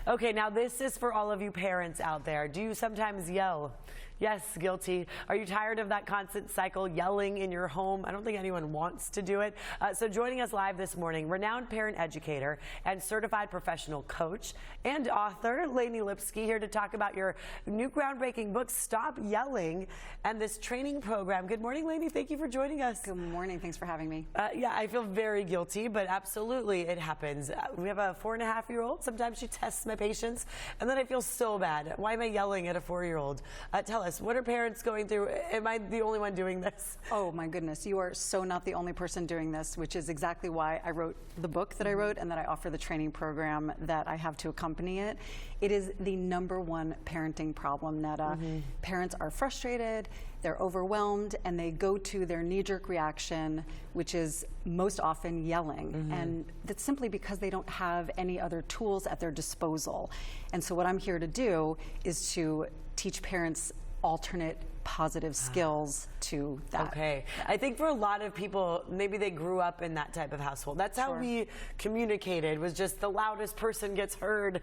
Okay, now this is for all of you parents out there. Do you sometimes yell? Yes, guilty. Are you tired of that constant cycle, yelling in your home? I don't think anyone wants to do it. So joining us live this morning, renowned parent educator and certified professional coach and author, Laine Lipsky, here to talk about your new groundbreaking book, Stop Yelling, and this training program. Good morning, Laine. Thank you for joining us. Good morning. Thanks for having me. Yeah, I feel very guilty, but absolutely it happens. We have a 4.5-year-old. Sometimes she tests my patience, and then I feel so bad. Why am I yelling at a 4-year-old? Tell us, what are parents going through? Am I the only one doing this? Oh my goodness, you are so not the only person doing this, which is exactly why I wrote the book that I wrote and that I offer the training program that I have to accompany it. It is the #1 parenting problem, Netta. Parents are frustrated, they're overwhelmed, and they go to their knee-jerk reaction, which is most often yelling. And that's simply because they don't have any other tools at their disposal. And so what I'm here to do is to teach parents alternate positive skills to that. Okay. I think for a lot of people, maybe they grew up in that type of household. That's how we communicated, was just the loudest person gets heard.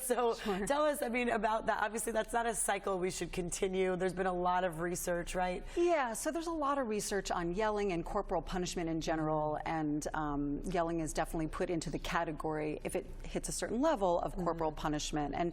So tell us, I mean, about that. Obviously, that's not a cycle we should continue. There's been a lot of research, right? Yeah, so there's a lot of research on yelling and corporal punishment in general, and yelling is definitely put into the category, if it hits a certain level, of corporal punishment. And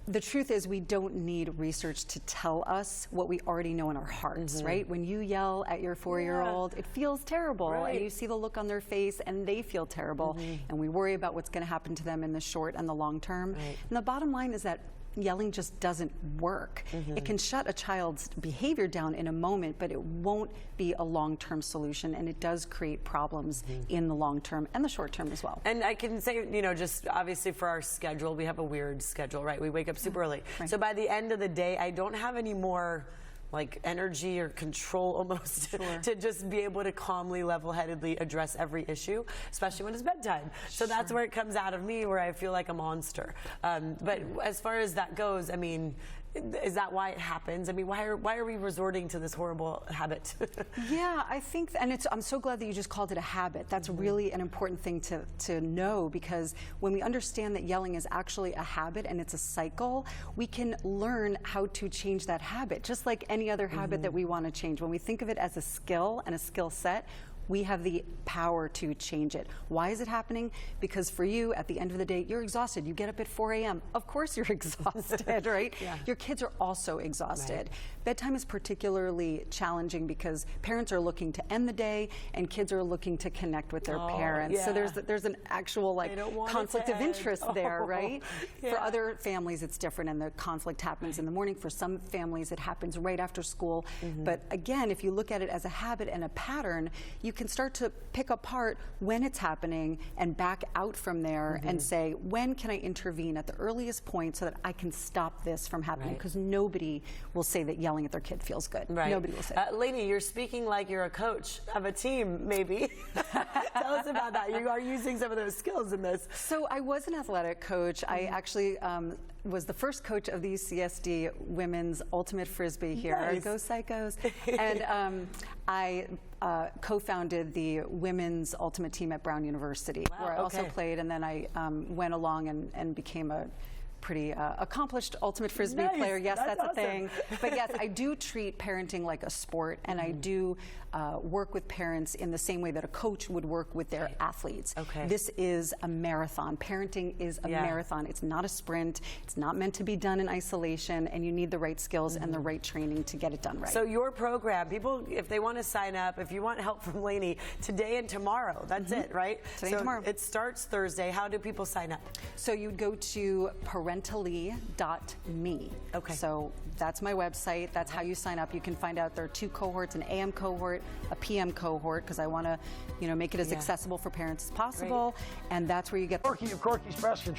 the truth is, we don't need research to tell us what we already know in our hearts, right? When you yell at your 4-year-old, it feels terrible, and you see the look on their face, and they feel terrible, and we worry about what's going to happen to them in the short and the long term. And the bottom line is that yelling just doesn't work. It can shut a child's behavior down in a moment, but it won't be a long-term solution, and it does create problems in the long term and the short term as well. And I can say, you know, just obviously for our schedule, we have a weird schedule, right? We wake up super early. So by the end of the day, I don't have any more like energy or control almost to just be able to calmly, level-headedly address every issue, especially when it's bedtime. So that's where it comes out of me, where I feel like a monster. But as far as that goes, I mean, is that why it happens? I mean, why are we resorting to this horrible habit? Yeah, I think, and I'm so glad that you just called it a habit. That's really an important thing to know, because when we understand that yelling is actually a habit and it's a cycle, we can learn how to change that habit, just like any other habit that we want to change. When we think of it as a skill and a skill set, we have the power to change it. Why is it happening? Because for you, at the end of the day, you're exhausted. You get up at 4 a.m. Of course you're exhausted, right? Your kids are also exhausted. Bedtime is particularly challenging because parents are looking to end the day and kids are looking to connect with their parents. So there's an actual conflict of interest there, right? For other families, it's different, and the conflict happens in the morning. For some families, it happens right after school. But again, if you look at it as a habit and a pattern, you can start to pick apart when it's happening and back out from there and say, when can I intervene at the earliest point so that I can stop this from happening? Because nobody will say that yelling at their kid feels good. Nobody will say that. Laine, you're speaking like you're a coach of a team, maybe. Tell us about that. You are using some of those skills in this. So I was an athletic coach. I actually was the first coach of the UCSD Women's Ultimate Frisbee here. Go Psychos. And I co-founded the Women's Ultimate Team at Brown University, where I also played, and then I went along and became a pretty accomplished ultimate frisbee player. Yes, that's a thing. But yes, I do treat parenting like a sport, and I do work with parents in the same way that a coach would work with their athletes. This is a marathon. Parenting is a marathon. It's not a sprint. It's not meant to be done in isolation, and you need the right skills and the right training to get it done right. So your program, people, if they want to sign up, if you want help from Laine, today and tomorrow, that's it, right? Today and tomorrow. It starts Thursday. How do people sign up? So you'd go to parentally.me. So that's my website. That's how you sign up. You can find out there are 2 cohorts, an AM cohort, a PM cohort, because I want to, make it as accessible for parents as possible. And that's where you get Corky's Pest Control.